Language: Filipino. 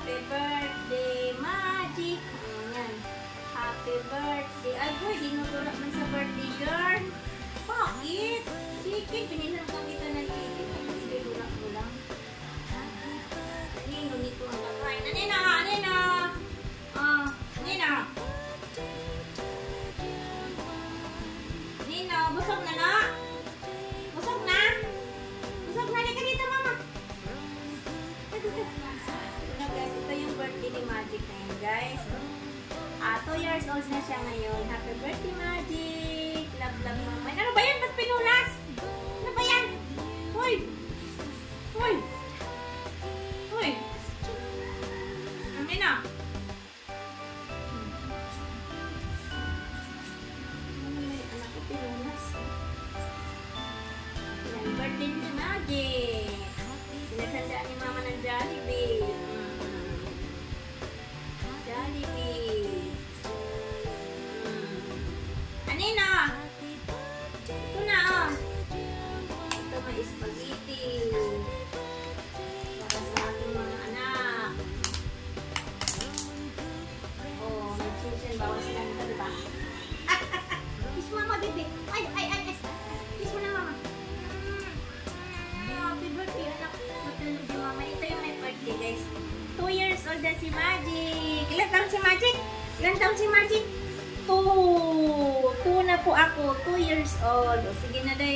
Happy birthday, Magic! Ayan. Happy birthday. Ay, boy, dinutulak man sa birthday girl. Bakit? Chicken, pinilang ka kita ng chicken. Sige, tulak mo lang. Nino, nito ang kakain. Nina! Nina! Nina! Nino, busog na na? Busog na? Busog na, lika dito, mama. Guys, ito yung birthday ni Magic na yun, guys. 2 years old na siya ngayon. Happy birthday, Magic! Love, love, mama. Ano ba yan? Ba't pinulas? Ano ba yan? Hoy! Hoy! Hoy! Amin na! Anak ko pinulas. Yan, birthday ni Magic. Pinasandaan ni mama ng Jollibee. Jollibee. Anina! Ito na, oh. Ito may spaghetti. Para sa aking mga anak. Oh, may chicken. Bawas lang ito, diba? Kiss mama, baby. Ay. Kiss mo na, mama. Happy birthday, anak. Matulog si mama. Ito yung my birthday, guys. 2 years old na si Magic. Ilan taon si Magic? Ilan taon si Magic? 2 na po ako. 2 years old. O, sige na, day.